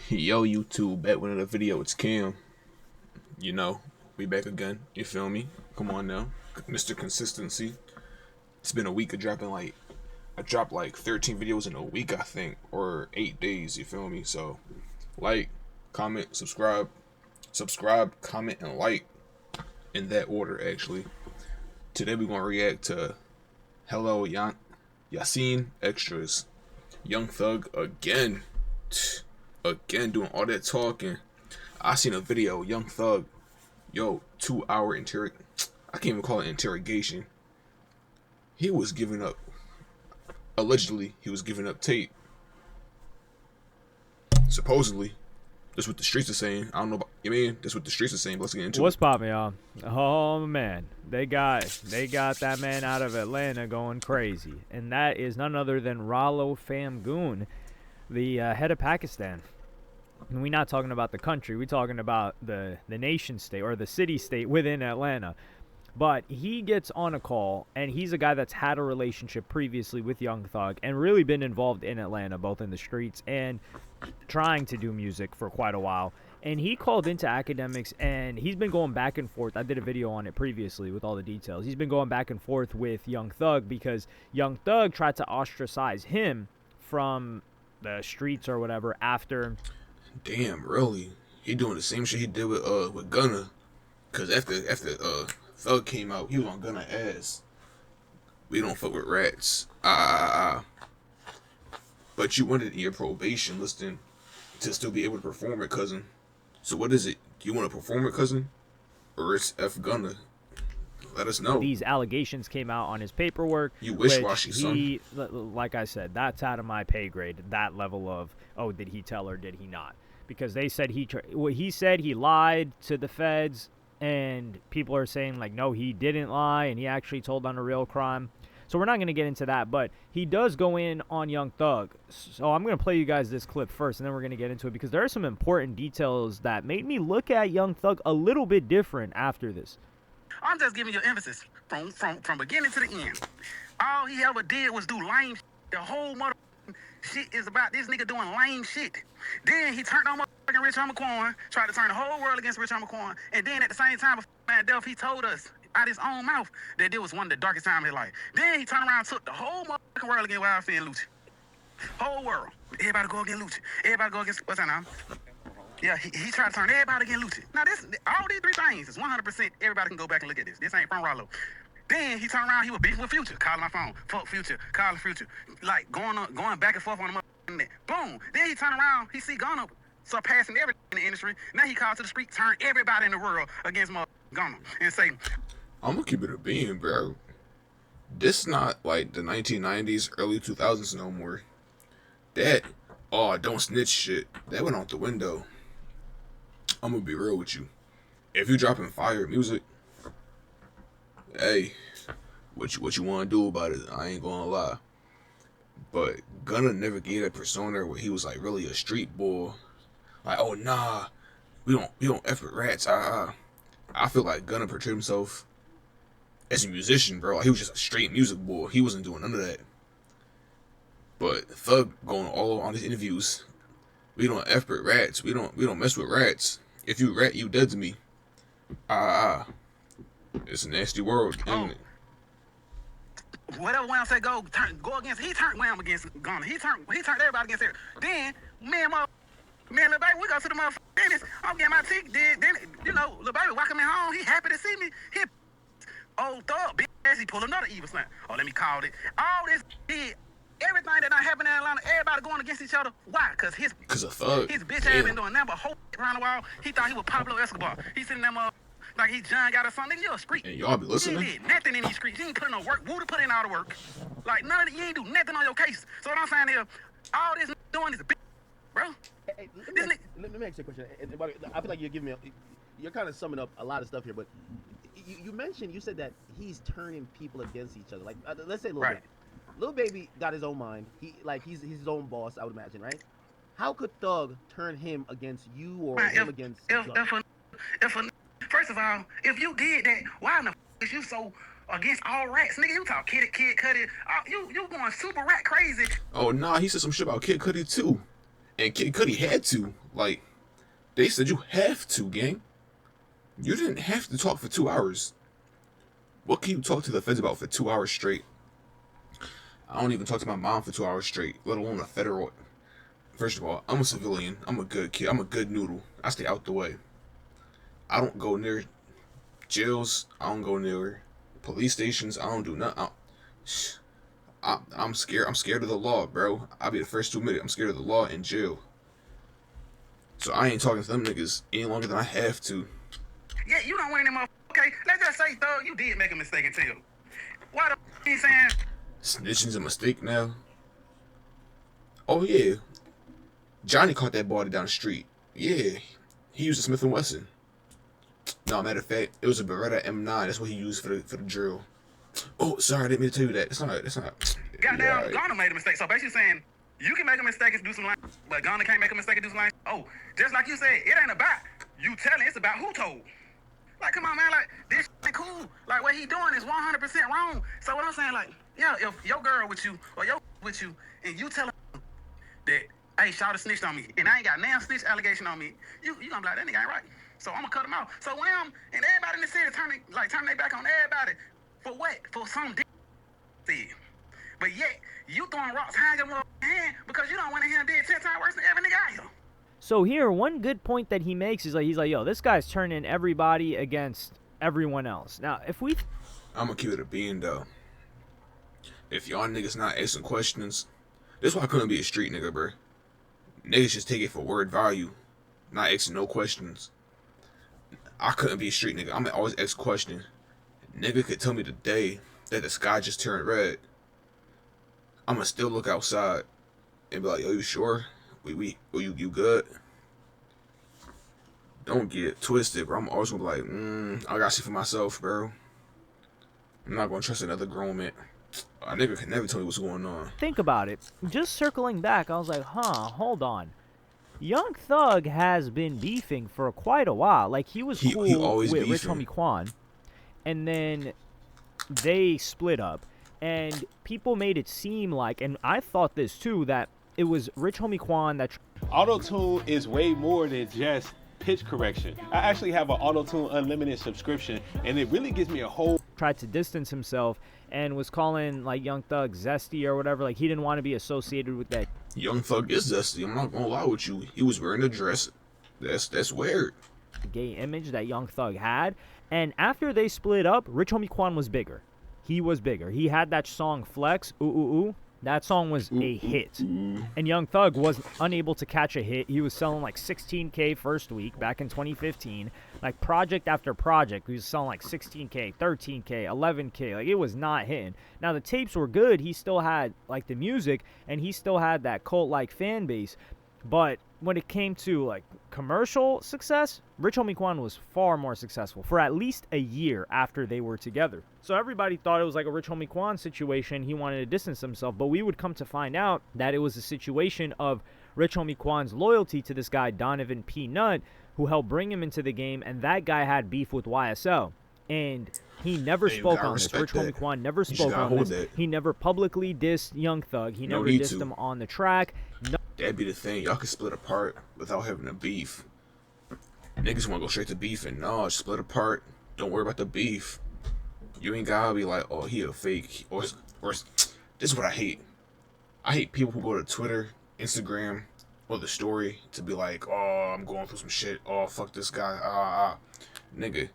Yo, YouTube, back with another video. It's Cam. You know, we back again. You feel me? Come on now, Mr. Consistency. It's been a week of dropping I dropped like 13 videos in a week, I think, or 8 days. You feel me? So, like, comment, subscribe, comment, and like in that order. Actually, today we gonna react to Hello Yasin Extras. Young Thug again. Again doing all that talking. I seen a video, Young Thug, 2 hour I can't even call it interrogation. He was giving up, allegedly, he was giving up tape. Supposedly. That's what the streets are saying. I don't know about, that's what the streets are saying, but let's get into What's it. poppin', y'all? Oh man, they got that man out of Atlanta going crazy, and that is none other than Rollo Famgoon, the head of Pakistan. And we're not talking about the country; we're talking about the nation state or the city state within Atlanta. But he gets on a call, and he's a guy that's had a relationship previously with Young Thug and really been involved in Atlanta, both in the streets and trying to do music for quite a while. And he called into academics, and he's been going back and forth. I did a video on it previously with all the details. He's been going back and forth with Young Thug because Young Thug tried to ostracize him from the streets or whatever after. Damn, really? He doing the same shit he did with Gunna. Cause after Thug came out, he was on Gunna ass. We don't fuck with rats. But you wanted your probation listing to still be able to perform it, cousin. So what is it? Do you want to perform it, cousin? Or it's F Gunna? Let us know. These allegations came out on his paperwork. You wish-washy, son. Like I said, that's out of my pay grade. That level of, oh, did he tell or did he not? Because they said he said he lied to the feds, and people are saying like, no, he didn't lie, and he actually told on a real crime. So we're not going to get into that, but he does go in on Young Thug. So I'm going to play you guys this clip first, and then we're going to get into it because there are some important details that made me look at Young Thug a little bit different after this. I'm just giving you emphasis from beginning to the end. All he ever did was do lame shit. The whole mother shit is about this nigga doing lame shit. Then he turned on motherfucking Rich Homie, tried to turn the whole world against Rich Homie, and then at the same time, before man death, he told us out his own mouth that it was one of the darkest times of his life. Then he turned around and took the whole motherfucking world against Wild Finn Lucci. Whole world. Everybody go against Lucci. Everybody go against, what's that now? Yeah, he tried to turn everybody against Lucci. Now, all these three things is 100%. Everybody can go back and look at this. This ain't from Rollo. Then he turned around, he was beefing with Future, calling my phone, fuck Future, calling Future, like going back and forth on the motherfucking net. Boom. Then he turned around, he see Gunna surpassing everything in the industry. Now he called to the street, turn everybody in the world against Gunna and say, I'm gonna keep it a bean, bro. This not like the 1990s, early 2000s no more. That, oh, don't snitch shit, that went out the window. I'm gonna be real with you. If you dropping fire music, hey, what you want to do about it? I ain't gonna lie. But Gunna never gave that persona where he was like really a street boy. Like, oh nah, we don't F with rats. I feel like Gunna portrayed himself as a musician, bro. Like, he was just a straight music boy. He wasn't doing none of that. But Thug going all on his interviews, we don't F with rats. We don't mess with rats. If you rat, you dead to me. It's a nasty world, isn't it? Whatever Wham said go against, he turned Wham against Gunna. He turned everybody against her. Then me and Lil Baby, we go to the motherfucking dentist. I'm getting my teeth did. Then Lil Baby walking me home. He happy to see me. He old Thug, big ass, he pull another evil slant. Oh, let me call it. All this did. Everything that done happened in Atlanta, everybody going against each other. Why? Cause of Thug. His bitch ass been doing nothing but whole around the world. He thought he was Pablo Escobar. He sitting there like he John got or something. Nigga, you a street. And y'all be listening? He did nothing in these streets. He ain't put in no work. Woody put in all the work. Like none of you ain't do nothing on your case. So what I'm saying is, all this doing is a bitch, bro. Hey, let me ask you a question. I feel like you're kind of summing up a lot of stuff here, but you said that he's turning people against each other. Like let's say Lil Baby got his own mind. He's his own boss, I would imagine, right? How could Thug turn him against you or him against First of all, if you did that, why in the is you so against all rats? Nigga, you talk Kid Cudi. You going super rat crazy. Oh nah, he said some shit about Kid Cudi too. And Kid Cudi had to. Like, they said you have to, gang. You didn't have to talk for 2 hours. What can you talk to the feds about for 2 hours straight? I don't even talk to my mom for 2 hours straight, let alone a federal. First of all, I'm a civilian. I'm a good kid. I'm a good noodle. I stay out the way. I don't go near jails. I don't go near police stations. I don't do nothing. I'm scared. I'm scared of the law, bro. I'll be the first to admit it. I'm scared of the law and jail. So I ain't talking to them niggas any longer than I have to. Yeah, you don't win them up. Okay, let's just say, Thug, you did make a mistake and tell. Why the he saying? Snitching's a mistake now. Oh yeah, Johnny caught that body down the street. Yeah, he used a Smith & Wesson. No, matter of fact, it was a Beretta M9. That's what he used for the drill. Oh, sorry, I didn't mean to tell you that. It's not. Goddamn, Yeah, right. Ghana made a mistake. So basically saying, you can make a mistake and do some line, but Ghana can't make a mistake and do some line. Oh, just like you said, it ain't about you telling, it's about who told. Like, come on, man, like, this shit cool. Like, what he doing is 100% wrong. So what I'm saying, like, yeah, if your girl with you, or your with you, and you tell her that, hey, Shawty snitched on me, and I ain't got now snitch allegation on me, you gonna be like, that nigga ain't right. So I'm gonna cut him out. So when and everybody in the city turn their back on everybody, for what? For some dick said. But yet, you throwing rocks high in your hand because you don't want to hear him dead 10 times worse than every nigga out here. So here, one good point that he makes is like, he's like, yo, this guy's turning everybody against everyone else. Now, if we... I'm gonna keep it a bean, though. If y'all niggas not asking questions, this why I couldn't be a street nigga, bro. Niggas just take it for word value, not asking no questions. I couldn't be a street nigga. I'm always ask questions. Nigga could tell me the day that the sky just turned red. I'ma still look outside and be like, yo, you sure? You good? Don't get it twisted, bro. I'm always gonna be like, I gotta see for myself, bro. I'm not gonna trust another grown man. A nigga can never tell me what's going on. Think about it. Just circling back, I was like, hold on. Young Thug has been beefing for quite a while. Like, he was cool with Rich Homie Quan, and then they split up. And people made it seem like, and I thought this too, that it was Rich Homie Quan that... Auto-tune is way more than just pitch correction. I actually have an Auto-Tune Unlimited subscription, and it really gives me a whole... Tried to distance himself and was calling, like, Young Thug zesty or whatever. Like, he didn't want to be associated with that. Young Thug is zesty. I'm not gonna lie with you. He was wearing a dress. That's weird. Gay image that Young Thug had. And after they split up, Rich Homie Quan was bigger. He was bigger. He had that song Flex, Ooh Ooh Ooh. That song was a hit. And Young Thug was unable to catch a hit. He was selling like 16K first week back in 2015. Like project after project, he was selling like 16K, 13K, 11K. Like it was not hitting. Now the tapes were good. He still had like the music and he still had that cult-like fan base. But when it came to like commercial success, Rich Homie Quan was far more successful for at least a year after they were together. So everybody thought it was like a Rich Homie Quan situation. He wanted to distance himself, but we would come to find out that it was a situation of Rich Homie Quan's loyalty to this guy Donovan P. Nutt, who helped bring him into the game, and that guy had beef with YSL. And he never spoke on this. Rich Homie Quan never spoke on this. He never publicly dissed Young Thug. He never dissed him on the track. That'd be the thing. Y'all can split apart without having a beef. Niggas want to go straight to beef and no, split apart. Don't worry about the beef. You ain't gotta be like, oh, he a fake. Or this is what I hate. I hate people who go to Twitter, Instagram, or the story to be like, oh, I'm going through some shit. Oh, fuck this guy. Nigga,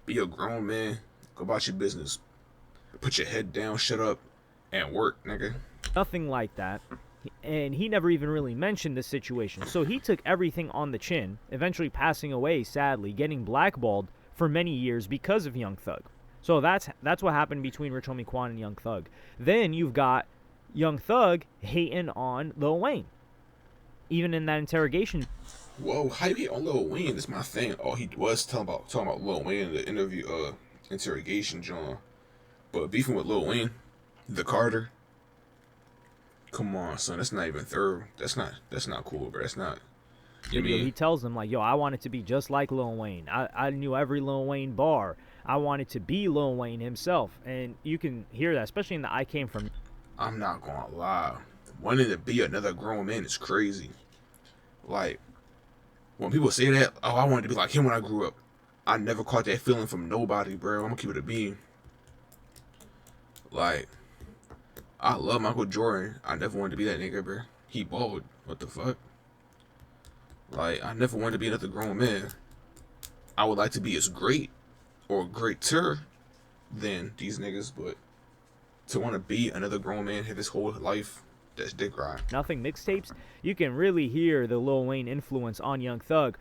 be a grown man. Go about your business. Put your head down, shut up, and work, nigga. Nothing like that. And he never even really mentioned this situation. So he took everything on the chin, eventually passing away, sadly, getting blackballed for many years because of Young Thug. So that's what happened between Rich Homie Quan and Young Thug. Then you've got Young Thug hating on Lil Wayne. Even in that interrogation. Whoa, how you hate on Lil Wayne? That's my thing. Oh, he was talking about Lil Wayne in the interview, interrogation, John. But beefing with Lil Wayne, the Carter. Come on, son. That's not even thorough. That's not cool, bro. That's not. You know he tells them like, yo, I want it to be just like Lil Wayne. I knew every Lil Wayne bar. I wanted to be Lil Wayne himself. And you can hear that, especially in the I Came From. I'm not gonna lie. Wanting to be another grown man is crazy. Like, when people say that, oh, I wanted to be like him when I grew up. I never caught that feeling from nobody, bro. I'm gonna keep it a beam. Like, I love Michael Jordan. I never wanted to be that nigga, bro. He bald. What the fuck? Like, I never wanted to be another grown man. I would like to be as great or greater than these niggas, but to want to be another grown man, have his whole life, that's dick ride. Nothing mixtapes, you can really hear the Lil Wayne influence on Young Thug,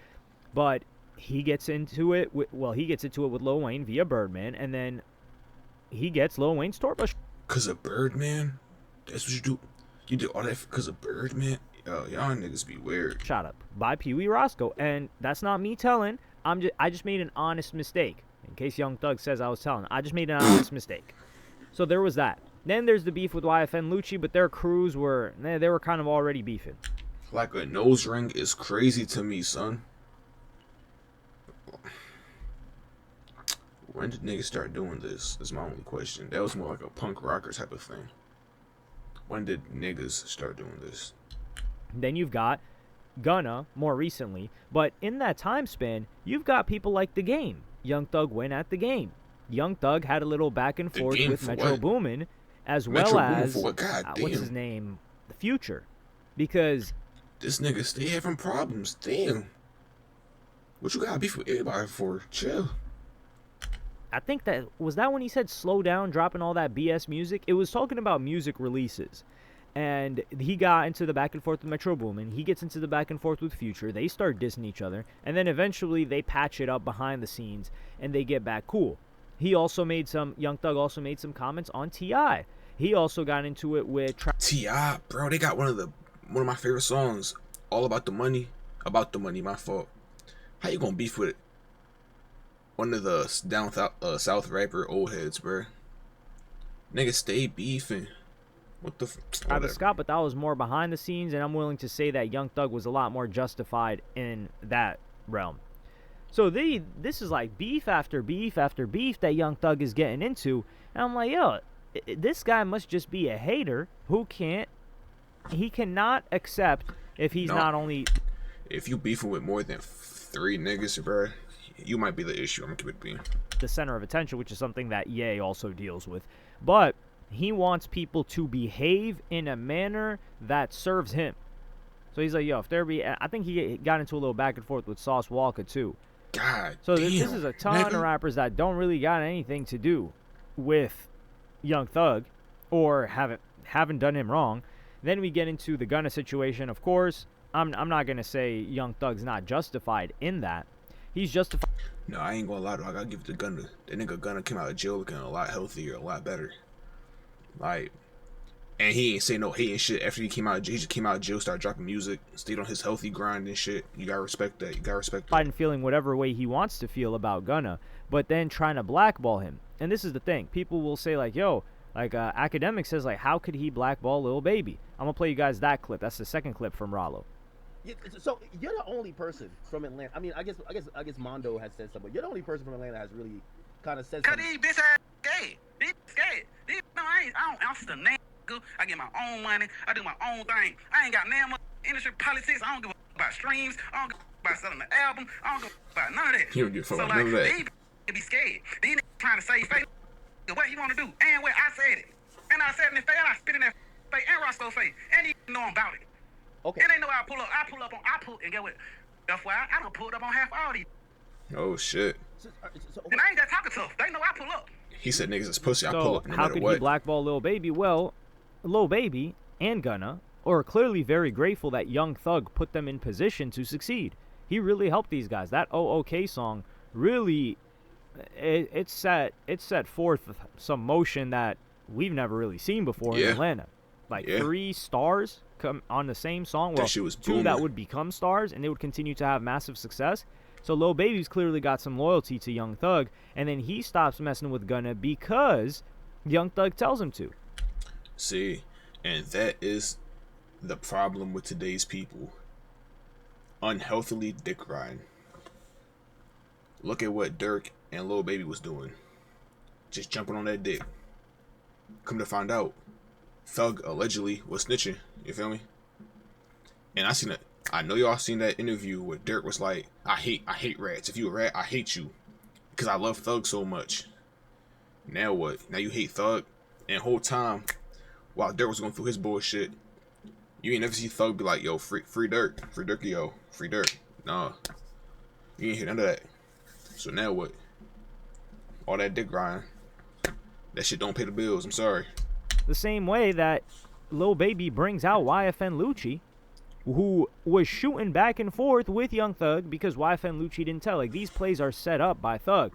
but he gets into it with, he gets into it with Lil Wayne via Birdman, and then he gets Lil Wayne's tour bus. Cause of Birdman? That's what you do? You did all that because of Birdman? Yo, y'all niggas be weird. Shot up by Pee Wee Roscoe, and that's not me telling. I just made an honest mistake. In case Young Thug says I was telling, I just made an honest mistake. So there was that. Then there's the beef with YFN Lucci, but their crews were they were kind of already beefing. Like a nose ring is crazy to me, son. When did niggas start doing this? Is my only question. That was more like a punk rocker type of thing. When did niggas start doing this? Then you've got Gunna more recently, but in that time span, you've got people like The Game. Young Thug went at The Game. Young Thug had a little back and forth with Metro Boomin, as well as what's his name, The Future, because this nigga stay having problems. Damn, what you gotta beef with everybody for? Chill. I think that was that when he said slow down, dropping all that BS music. It was talking about music releases. And he got into the back and forth with Metro Boomin. He gets into the back and forth with Future. They start dissing each other. And then eventually they patch it up behind the scenes and they get back cool. He also made some, Young Thug also made some comments on T.I. He also got into it with T.I., bro, they got one of my favorite songs, All About the Money. About the money, my fault. How you gonna beef with one of the down south rapper old heads, bro? Niggas stay beefing. What the Travis Scott, but that was more behind the scenes, and I'm willing to say that Young Thug was a lot more justified in that realm. So this is like beef after beef after beef that Young Thug is getting into, and I'm like, yo, this guy must just be a hater who he cannot accept if he's not only. If you beefing with more than 3 niggas, bro, you might be the issue. I'm gonna keep it being the center of attention, which is something that Ye also deals with, but he wants people to behave in a manner that serves him. So he's like, yo, if there be, I think he got into a little back and forth with Sauce Walka too. God so damn, this is a ton of rappers that don't really got anything to do with Young Thug or haven't done him wrong. Then we get into the Gunna situation. Of course, I'm not gonna say Young Thug's not justified in that. He's justified. No, I ain't gonna lie to him. I gotta give it to Gunna. That nigga Gunna came out of jail looking a lot healthier, a lot better. Like, and he ain't say no hating shit after he came out of jail. He just came out of jail, started dropping music, stayed on his healthy grind and shit. You gotta respect that. You gotta respect that. And feeling whatever way he wants to feel about Gunna, but then trying to blackball him. And this is the thing. People will say like, yo, like Academic says like, how could he blackball Lil Baby? I'm gonna play you guys that clip. That's the second clip from Rollo. Yeah, so you're the only person from Atlanta. I mean, I guess Mondo has said something. But you're the only person from Atlanta that has really kind of said something. Cause these bitch ass scared. These scared. These no, I don't answer the name. I get my own money. I do my own thing. I ain't got name industry politics. I don't give a about streams. I don't give a about selling the album. I don't give a about none of that. You don't give a fuck so about none of that. These be scared. These trying to save face. What you want to do? And what I said it. And I said it in the face. And I spit in that face and Roscoe face. And he know about it. Okay. And they know I pull up. And get what? That's why I done pulled up on half all these. Oh shit. And I ain't that talking tough. They know I pull up. He said niggas is pussy. I pull up no matter what. How could he blackball Lil Baby? Well, Lil Baby and Gunna are clearly very grateful that Young Thug put them in position to succeed. He really helped these guys. That OOK song really, it set forth some motion that we've never really seen before in Atlanta. Like 3 stars come on the same song. Well, that shit was 2 that would become stars, and they would continue to have massive success. So Lil Baby's clearly got some loyalty to Young Thug, and then he stops messing with Gunna because Young Thug tells him to. See, and that is the problem with today's people. Unhealthily dick riding. Look at what Dirk and Lil Baby was doing. Just jumping on that dick. Come to find out, Thug allegedly was snitching. You feel me? And I I know y'all seen that interview where Dirk was like, I hate rats. If you a rat, I hate you. Because I love Thug so much. Now what? Now you hate Thug? And whole time, while Dirk was going through his bullshit, you ain't never see Thug be like, yo, free Dirk. Free Dirk, yo. Free Dirk. Nah. You ain't hear none of that. So now what? All that dick riding. That shit don't pay the bills. I'm sorry. The same way that Lil Baby brings out YFN Lucci, who was shooting back and forth with Young Thug because YFN Lucci didn't tell. Like, these plays are set up by Thug.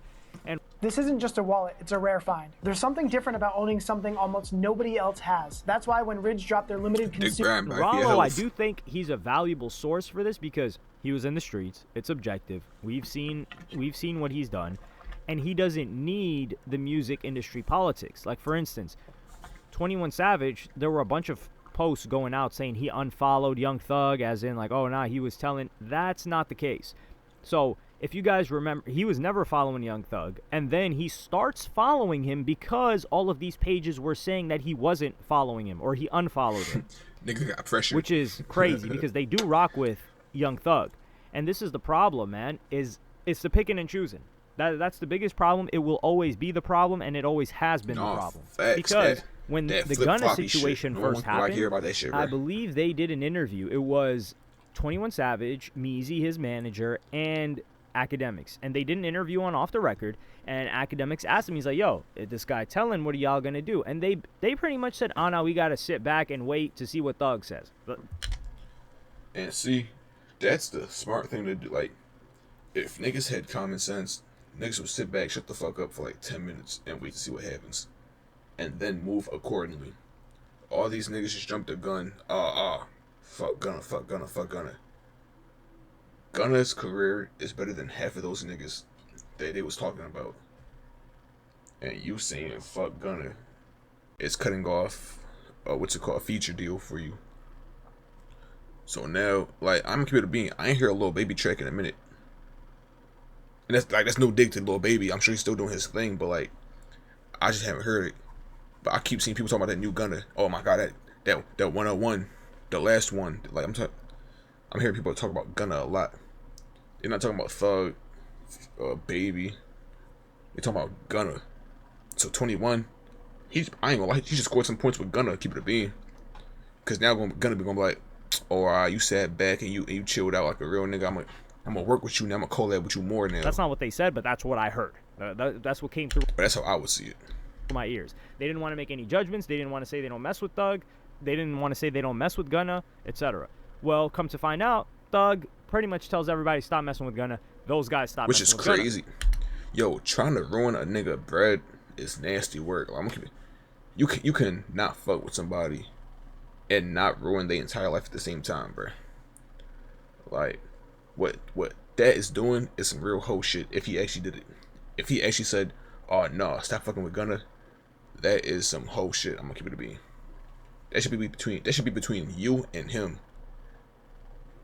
And this isn't just a wallet, it's a rare find. There's something different about owning something almost nobody else has. That's why when Ridge dropped their limited consumer... Rollo, I do think he's a valuable source for this because he was in the streets. It's objective. We've seen what he's done. And he doesn't need the music industry politics. Like, for instance, 21 Savage, there were a bunch of posts going out saying he unfollowed Young Thug, as in, like, oh, nah, he was telling... That's not the case. So... if you guys remember, he was never following Young Thug, and then he starts following him because all of these pages were saying that he wasn't following him, or he unfollowed him. Nigga got pressure. Which is crazy, because they do rock with Young Thug. And this is the problem, man, is it's the picking and choosing. That's the biggest problem. It will always be the problem, and it always has been the problem. Facts, because when the Gunna situation first happened, shit, I believe they did an interview. It was 21 Savage, Meezy, his manager, and Academics, and they did an interview on Off the Record, and Academics asked him, he's like, yo, this guy telling, what are y'all gonna do? And they pretty much said, oh no, we gotta sit back and wait to see what Thug says. But and see, that's the smart thing to do. Like, if niggas had common sense, niggas would sit back, shut the fuck up for like 10 minutes and wait to see what happens, and then move accordingly. All these niggas just jumped the gun. Fuck Gunna. Gunna's career is better than half of those niggas that they was talking about. And you saying fuck Gunna is cutting off a feature deal for you. So now, like, I'm gonna keep it a bean. I ain't hear a Lil Baby track in a minute. And that's no dig to Lil Baby. I'm sure he's still doing his thing, but like, I just haven't heard it. But I keep seeing people talking about that new Gunna. Oh my god, that 101, the last one. Like, I'm hearing people talk about Gunna a lot. They're not talking about Thug, Baby. They're talking about Gunna. So 21, I ain't gonna lie, he just scored some points with Gunna. Keep it a bean. Cause now Gunna be gonna be like, oh, you sat back and you chilled out like a real nigga. I'm gonna work with you now. I'm gonna collab with you more now. That's not what they said, but that's what I heard. That's what came through. But that's how I would see it. My ears. They didn't want to make any judgments. They didn't want to say they don't mess with Thug. They didn't want to say they don't mess with Gunna, etc. Well, come to find out, Thug pretty much tells everybody stop messing with Gunna. Those guys stop Which messing is with crazy. Yo, trying to ruin a nigga bread is nasty work. Like, you can not fuck with somebody and not ruin their entire life at the same time, bro. Like, what that is doing is some real hoe shit. If he actually did it, if he actually said, "Oh no, stop fucking with Gunna," that is some hoe shit. I'm gonna keep it a bean. That should be between you and him.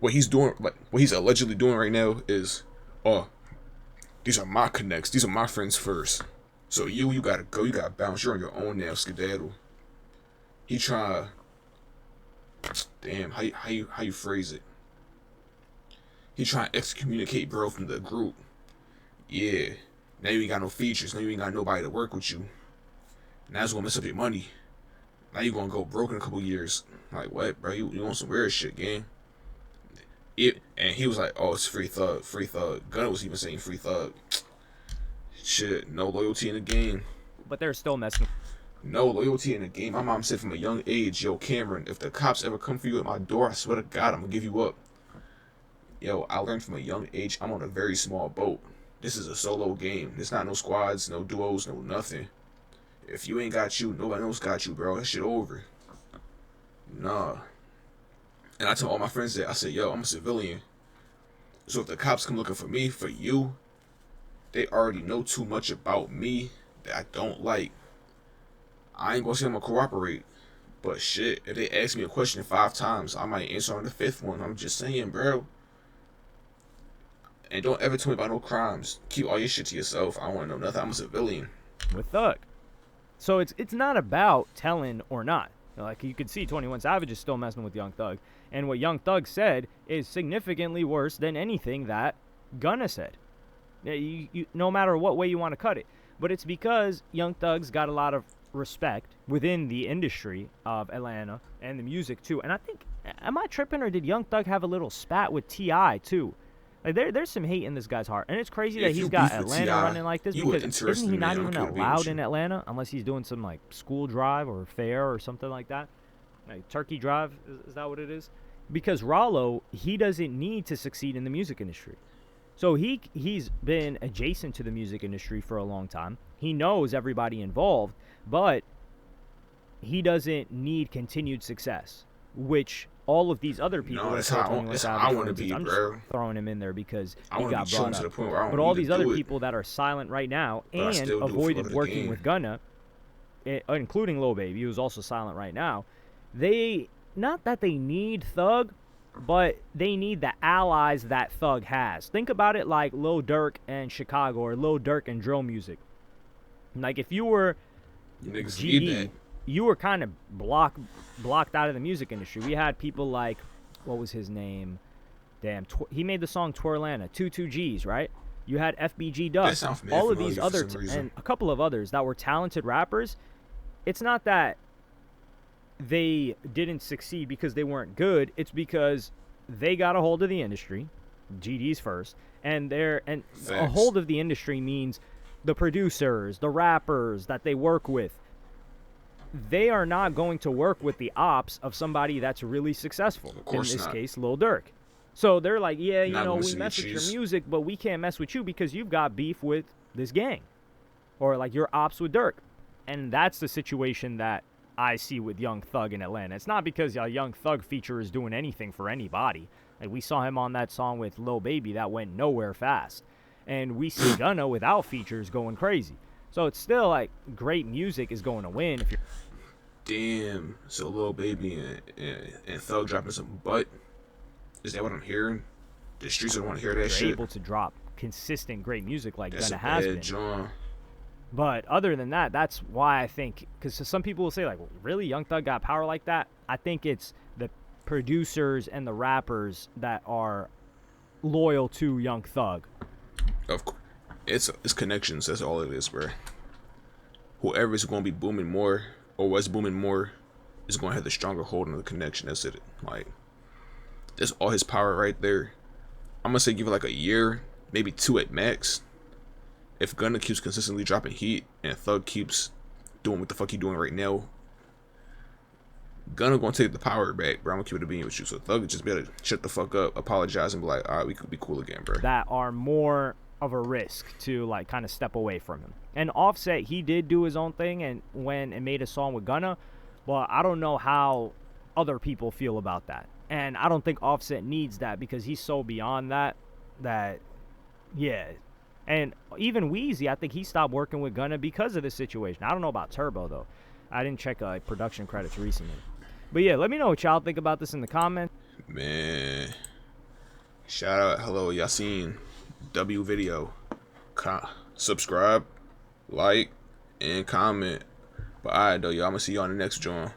What he's doing, like what he's allegedly doing right now, is, oh, these are my connects. These are my friends first. So you gotta go. You gotta bounce. You're on your own now, skedaddle. He try. Damn, how you phrase it? He trying to excommunicate bro from the group. Yeah. Now you ain't got no features. Now you ain't got nobody to work with you. Now it's gonna mess up your money. Now you gonna go broke in a couple years. Like, what, bro? You want some weird shit, gang? And he was like, oh, it's free Thug. Gunna was even saying free Thug. Shit, no loyalty in the game. But they're still messing. No loyalty in the game. My mom said from a young age, yo, Cameron, if the cops ever come for you at my door, I swear to God, I'm gonna give you up. Yo, I learned from a young age, I'm on a very small boat. This is a solo game. There's not no squads, no duos, no nothing. If you ain't got you, nobody else got you, bro. That shit over. Nah. And I told all my friends that, I said, yo, I'm a civilian. So if the cops come looking for me, for you, they already know too much about me that I don't like. I ain't gonna say I'm gonna cooperate. But shit, if they ask me a question 5 times, I might answer on the 5th one. I'm just saying, bro. And don't ever tell me about no crimes. Keep all your shit to yourself. I don't want to know nothing. I'm a civilian. With Thug. So it's not about telling or not. Like, you could see 21 Savage is still messing with Young Thug. And what Young Thug said is significantly worse than anything that Gunna said. No matter what way you want to cut it. But it's because Young Thug's got a lot of respect within the industry of Atlanta and the music, too. And I think, am I tripping, or did Young Thug have a little spat with T.I., too? Like, there's some hate in this guy's heart. And it's crazy that he's got Atlanta running like this, because isn't he not even allowed in Atlanta unless he's doing some, like, school drive or fair or something like that? Like, turkey drive, is that what it is? Because Rollo, he doesn't need to succeed in the music industry. So he's been adjacent to the music industry for a long time. He knows everybody involved, but he doesn't need continued success, which all of these other people. No, that's how I want to be, I'm bro. just throwing him in there because he got brought up. To the point where I but all these other people that are silent right now and avoided working with Gunna, including Lil Baby, who's also silent right now, not that they need Thug, but they need the allies that Thug has. Think about it like Lil Durk and Chicago, or Lil Durk and drill music. Like, if you were GD, you were kind of blocked out of the music industry. We had people like, what was his name? Damn, he made the song Twirlana, 22Gs, right? You had FBG Dust, all of these other, and a couple of others that were talented rappers. It's not that they didn't succeed because they weren't good. It's because they got a hold of the industry, GD's first, and a hold of the industry means the producers, the rappers that they work with. They are not going to work with the ops of somebody that's really successful. In this case, Lil Durk. So they're like, yeah, we mess with your music, but we can't mess with you because you've got beef with this gang, or like your ops with Durk. And that's the situation that I see with Young Thug in Atlanta. It's not because a Young Thug feature is doing anything for anybody. Like, we saw him on that song with Lil Baby that went nowhere fast. And we see Gunna without features going crazy. So it's still like great music is going to win. If you're Damn, so Lil Baby and Thug dropping some butt. Is that what I'm hearing? The streets don't want to hear that shit. Able to drop consistent great music like Gunna has been. John. But other than that, that's why I think, because some people will say, like, well, really, Young Thug got power like that? I think it's the producers and the rappers that are loyal to Young Thug. Of course. It's connections. That's all it is, bro. Whoever's going to be booming more, or was booming more, is going to have the stronger hold on the connection. That's it. Like, that's all his power right there. I'm going to say give it like a year, maybe 2 at max. If Gunna keeps consistently dropping heat and Thug keeps doing what the fuck he doing right now, Gunna gonna take the power back, bro. I'm gonna keep it a being with you. So Thug just better shut the fuck up, apologize, and be like, all right, we could be cool again, bro. That are more of a risk to, like, kind of step away from him. And Offset, he did do his own thing and went and made a song with Gunna, but I don't know how other people feel about that. And I don't think Offset needs that because he's so beyond that, yeah. And even Weezy, I think he stopped working with Gunna because of this situation. I don't know about Turbo, though. I didn't check production credits recently. But yeah, let me know what y'all think about this in the comments. Man, shout out, hello, Yassine, W video. Subscribe, like, and comment. But alright, though, y'all. I'm gonna see y'all in the next joint.